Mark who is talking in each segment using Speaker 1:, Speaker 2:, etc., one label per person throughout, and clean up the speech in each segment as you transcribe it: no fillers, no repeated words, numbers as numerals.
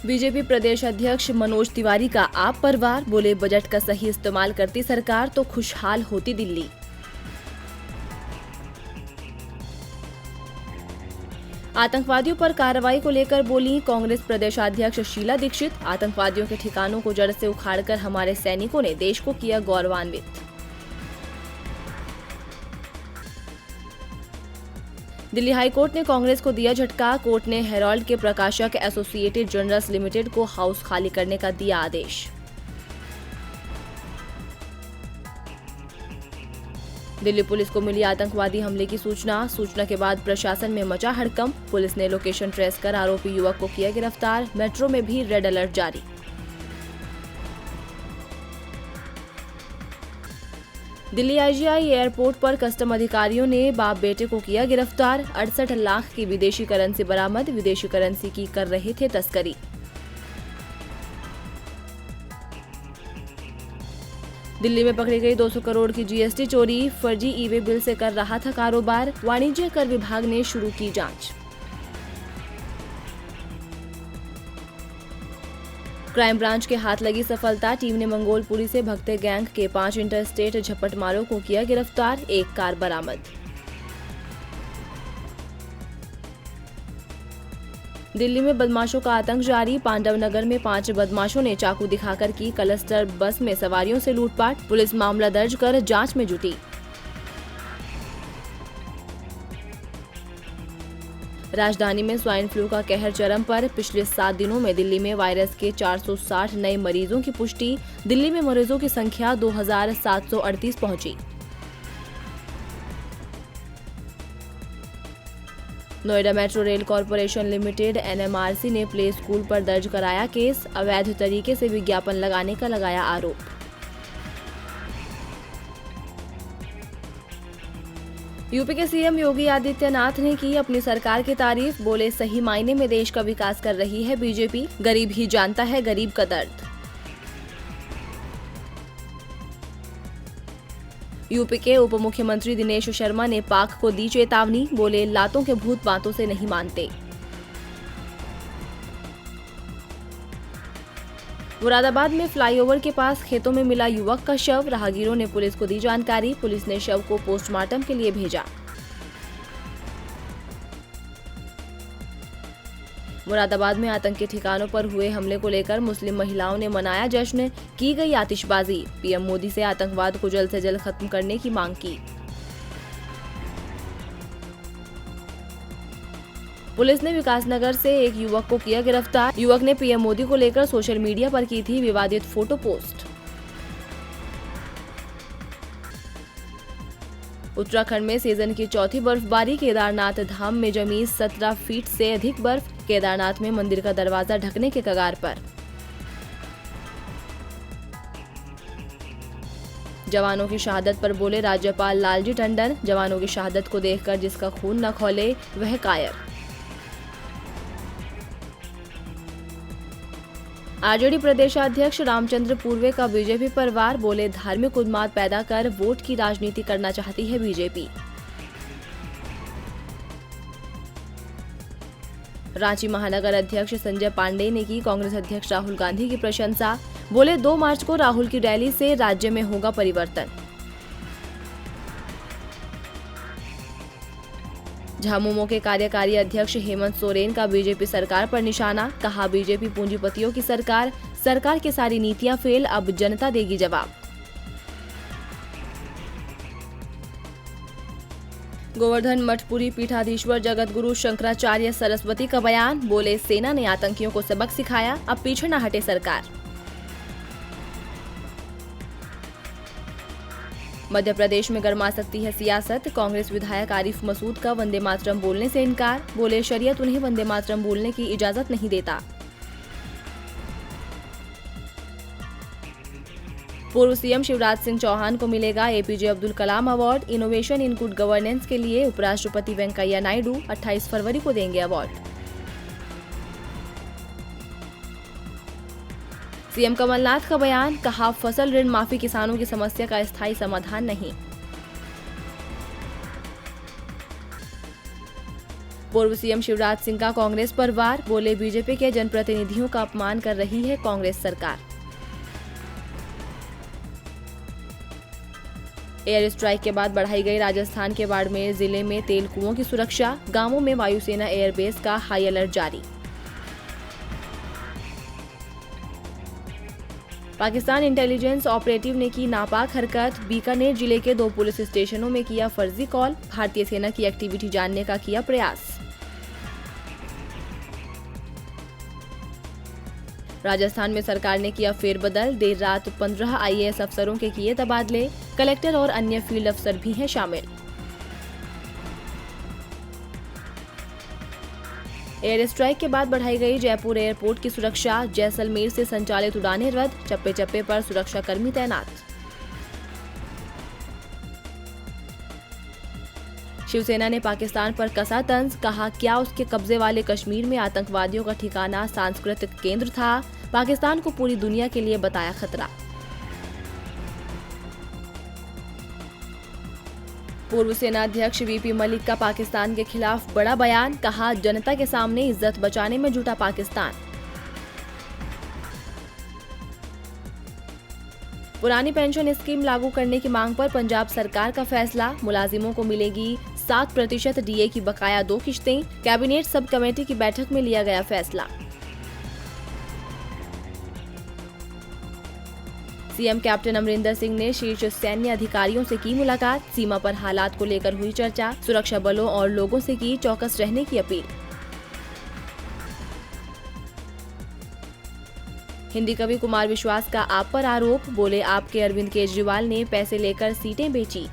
Speaker 1: BJP प्रदेश अध्यक्ष मनोज तिवारी का आप परवार, बोले बजट का सही इस्तेमाल करती सरकार तो खुशहाल होती दिल्ली। आतंकवादियों पर कार्रवाई को लेकर बोली कांग्रेस प्रदेशाध्यक्ष शीला दीक्षित, आतंकवादियों के ठिकानों को जड़ से उखाड़कर हमारे सैनिकों ने देश को किया गौरवान्वित। दिल्ली हाईकोर्ट ने कांग्रेस को दिया झटका, कोर्ट ने हेराल्ड के प्रकाशक एसोसिएटेड जर्नल्स लिमिटेड को हाउस खाली करने का दिया आदेश। दिल्ली पुलिस को मिली आतंकवादी हमले की सूचना के बाद प्रशासन में मचा हड़कंप, पुलिस ने लोकेशन ट्रेस कर आरोपी युवक को किया गिरफ्तार, मेट्रो में भी रेड अलर्ट जारी। दिल्ली आईजीआई एयरपोर्ट पर कस्टम अधिकारियों ने बाप बेटे को किया गिरफ्तार, 68 लाख की विदेशी करेंसी बरामद, विदेशी करेंसी की कर रहे थे तस्करी। दिल्ली में पकड़ी गई 200 करोड़ की जीएसटी चोरी, फर्जी ई-वे बिल से कर रहा था कारोबार, वाणिज्य कर विभाग ने शुरू की जांच। क्राइम ब्रांच के हाथ लगी सफलता, टीम ने मंगोलपुरी से भगते गैंग के 5 इंटरस्टेट झपटमारों को किया गिरफ्तार, एक कार बरामद। दिल्ली में बदमाशों का आतंक जारी, पांडव नगर में 5 बदमाशों ने चाकू दिखाकर की क्लस्टर बस में सवारियों से लूटपाट, पुलिस मामला दर्ज कर जांच में जुटी। राजधानी में स्वाइन फ्लू का कहर चरम पर, पिछले 7 दिनों में दिल्ली में वायरस के 460 नए मरीजों की पुष्टि, दिल्ली में मरीजों की संख्या 2738 पहुंची। Noida metro rail corporation limited NMRC ने प्ले स्कूल पर दर्ज कराया केस, अवैध तरीके से विज्ञापन लगाने का लगाया आरोप। यूपी के सीएम योगी आदित्यनाथ ने की अपनी सरकार की तारीफ, बोले सही मायने में देश का विकास कर रही है बीजेपी, गरीब ही जानता है गरीब का दर्द। यूपी के उप मुख्यमंत्री दिनेश शर्मा ने पाक को दी चेतावनी, बोले लातों के भूत बातों से नहीं मानते। मुरादाबाद में फ्लाईओवर के पास खेतों में मिला युवक का शव, राहगीरों ने पुलिस को दी जानकारी, पुलिस ने शव को पोस्टमार्टम के लिए भेजा। मुरादाबाद में आतंकी ठिकानों पर हुए हमले को लेकर मुस्लिम महिलाओं ने मनाया जश्न, की गई आतिशबाजी, पीएम मोदी से आतंकवाद को जल्द से जल्द खत्म करने की मांग की। पुलिस ने विकासनगर से एक युवक को किया गिरफ्तार, युवक ने पीएम मोदी को लेकर सोशल मीडिया पर की थी विवादित फोटो पोस्ट। उत्तराखंड में सीजन की चौथी बर्फबारी, केदारनाथ धाम में जमी 17 फीट से अधिक बर्फ, केदारनाथ में मंदिर का दरवाजा ढकने के कगार पर। जवानों की शहादत पर बोले राज्यपाल लालजी टंडन, जवानों की शहादत को देखकर जिसका खून न खौले वह कायर। आरजेडी प्रदेशाध्यक्ष रामचंद्र पूर्वे का बीजेपी परवार, बोले धार्मिक उन्माद पैदा कर वोट की राजनीति करना चाहती है बीजेपी। रांची महानगर अध्यक्ष संजय पांडे ने की कांग्रेस अध्यक्ष राहुल गांधी की प्रशंसा, बोले 2 मार्च को राहुल की रैली से राज्य में होगा परिवर्तन। झामुमो के कार्यकारी अध्यक्ष हेमंत सोरेन का बीजेपी सरकार पर निशाना, कहा बीजेपी पूंजीपतियों की सरकार, सरकार की सारी नीतियां फेल, अब जनता देगी जवाब। गोवर्धन मठपुरी पीठाधीश्वर जगत गुरु शंकराचार्य सरस्वती का बयान, बोले सेना ने आतंकियों को सबक सिखाया, अब पीछे न हटे सरकार। मध्य प्रदेश में गरमा सकती है सियासत, कांग्रेस विधायक आरिफ मसूद का वंदे मातरम बोलने से इनकार, बोले शरीयत उन्हें वंदे मातरम बोलने की इजाजत नहीं देता। पूर्व सीएम शिवराज सिंह चौहान को मिलेगा APJ Abdul Kalam award, innovation in good governance के लिए उपराष्ट्रपति वेंकैया नायडू 28 फरवरी को देंगे अवार्ड। सीएम कमलनाथ का बयान, कहा फसल ऋण माफी किसानों की समस्या का स्थायी समाधान नहीं। पूर्व सीएम शिवराज सिंह का कांग्रेस पर वार, बोले बीजेपी के जनप्रतिनिधियों का अपमान कर रही है कांग्रेस सरकार। एयर स्ट्राइक के बाद बढ़ाई गई राजस्थान के बाड़मेर जिले में तेल कुओं की सुरक्षा, गांवों में वायुसेना एयरबेस का हाई अलर्ट जारी। पाकिस्तान इंटेलिजेंस ऑपरेटिव ने की नापाक हरकत, बीकानेर जिले के 2 पुलिस स्टेशनों में किया फर्जी कॉल, भारतीय सेना की एक्टिविटी जानने का किया प्रयास। राजस्थान में सरकार ने किया फेरबदल, देर रात 15 आईएएस अफसरों के किए तबादले, कलेक्टर और अन्य फील्ड अफसर भी हैं शामिल। एयर स्ट्राइक के बाद बढ़ाई गई जयपुर एयरपोर्ट की सुरक्षा, जैसलमेर से संचालित उड़ानें रद्द, चप्पे चप्पे पर सुरक्षा कर्मी तैनात। शिवसेना ने पाकिस्तान पर कसा तंज, कहा क्या उसके कब्जे वाले कश्मीर में आतंकवादियों का ठिकाना सांस्कृतिक केंद्र था, पाकिस्तान को पूरी दुनिया के लिए बताया खतरा। पूर्व सेना अध्यक्ष वीपी मलिक का पाकिस्तान के खिलाफ बड़ा बयान, कहा जनता के सामने इज्जत बचाने में जुटा पाकिस्तान। पुरानी पेंशन स्कीम लागू करने की मांग पर पंजाब सरकार का फैसला, मुलाजिमों को मिलेगी 7% डीए की बकाया 2 किश्तें, कैबिनेट सब कमेटी की बैठक में लिया गया फैसला। सीएम कैप्टन अमरिंदर सिंह ने शीर्ष सैन्य अधिकारियों से की मुलाकात, सीमा पर हालात को लेकर हुई चर्चा, सुरक्षा बलों और लोगों से की चौकस रहने की अपील। हिंदी कवि कुमार विश्वास का आप पर आरोप, बोले आपके अरविंद केजरीवाल ने पैसे लेकर सीटें बेची।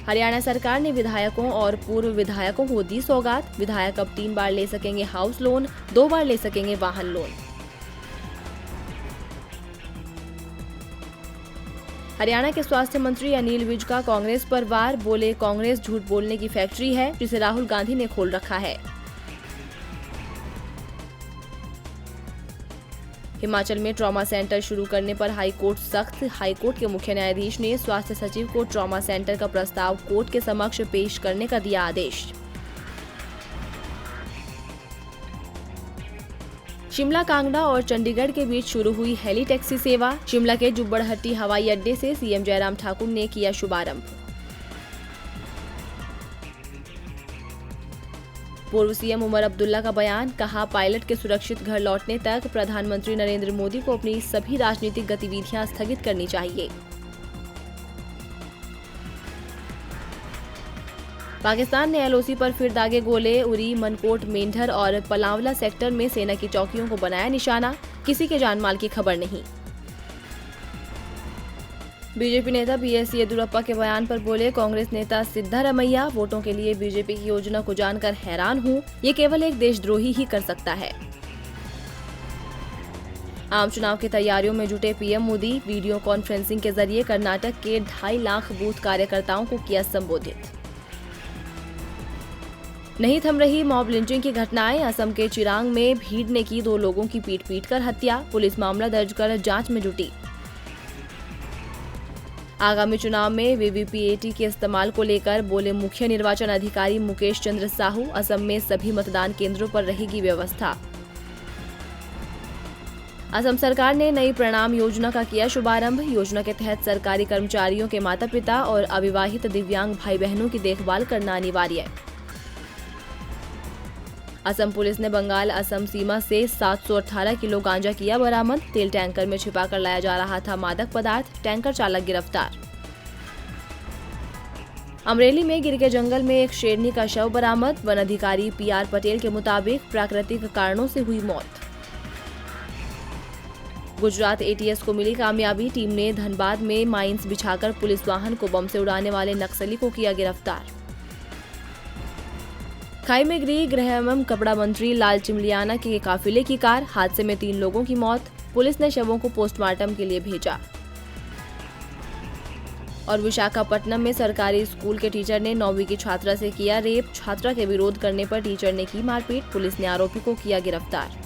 Speaker 1: हरियाणा सरकार ने विधायकों और पूर्व विधायकों को दी सौगात, विधायक अब 3 बार ले सकेंगे हाउस लोन, 2 बार ले सकेंगे वाहन लोन। हरियाणा के स्वास्थ्य मंत्री अनिल विज का कांग्रेस पर वार, बोले कांग्रेस झूठ बोलने की फैक्ट्री है जिसे राहुल गांधी ने खोल रखा है। हिमाचल में ट्रॉमा सेंटर शुरू करने पर हाईकोर्ट सख्त, हाईकोर्ट के मुख्य न्यायाधीश ने स्वास्थ्य सचिव को ट्रॉमा सेंटर का प्रस्ताव कोर्ट के समक्ष पेश करने का दिया आदेश। शिमला, कांगड़ा और चंडीगढ़ के बीच शुरू हुई हेली टैक्सी सेवा, शिमला के जुब्बड़हट्टी हवाई अड्डे से सीएम जयराम ठाकुर ने किया शुभारंभ। पूर्व सीएम उमर अब्दुल्ला का बयान, कहा पायलट के सुरक्षित घर लौटने तक प्रधानमंत्री नरेंद्र मोदी को अपनी सभी राजनीतिक गतिविधियां स्थगित करनी चाहिए। पाकिस्तान ने एलओसी पर फिर दागे गोले, उरी, मनकोट, मेंढर और पलावला सेक्टर में सेना की चौकियों को बनाया निशाना, किसी के जानमाल की खबर नहीं। बीजेपी नेता बीएस येदियुरप्पा के बयान पर बोले कांग्रेस नेता सिद्धारमैया, वोटों के लिए बीजेपी की योजना को जानकर हैरान हूं, ये केवल एक देशद्रोही ही कर सकता है। आम चुनाव की तैयारियों में जुटे पीएम मोदी, वीडियो कॉन्फ्रेंसिंग के जरिए कर्नाटक के 2.5 लाख बूथ कार्यकर्ताओं को किया संबोधित। नहीं थम रही मॉब लिंचिंग की घटनाएं, असम के चिरांग में भीड़ ने की 2 लोगों की पीट कर हत्या, पुलिस मामला दर्ज कर जांच में जुटी। आगामी चुनाव में वीवीपीएटी के इस्तेमाल को लेकर बोले मुख्य निर्वाचन अधिकारी मुकेश चंद्र साहू, असम में सभी मतदान केंद्रों पर रहेगी व्यवस्था। असम सरकार ने नई प्रणाम योजना का किया शुभारंभ, योजना के तहत सरकारी कर्मचारियों के माता पिता और अविवाहित दिव्यांग भाई बहनों की देखभाल करना अनिवार्य। असम पुलिस ने बंगाल असम सीमा से 718 किलो गांजा किया बरामद, तेल टैंकर में छिपाकर लाया जा रहा था मादक पदार्थ, टैंकर चालक गिरफ्तार। अमरेली में गिर के जंगल में एक शेरनी का शव बरामद, वन अधिकारी पीआर पटेल के मुताबिक प्राकृतिक कारणों से हुई मौत। गुजरात एटीएस को मिली कामयाबी, टीम ने धनबाद में माइंस बिछाकर पुलिस वाहन को बम से उड़ाने वाले नक्सली को किया गिरफ्तार। खाई में गिरी गृह एवं कपड़ा मंत्री लाल चिमलियाना के काफिले की कार, हादसे में 3 लोगों की मौत, पुलिस ने शवों को पोस्टमार्टम के लिए भेजा। और विशाखापट्टनम में सरकारी स्कूल के टीचर ने 9वीं की छात्रा से किया रेप, छात्रा के विरोध करने पर टीचर ने की मारपीट, पुलिस ने आरोपी को किया गिरफ्तार।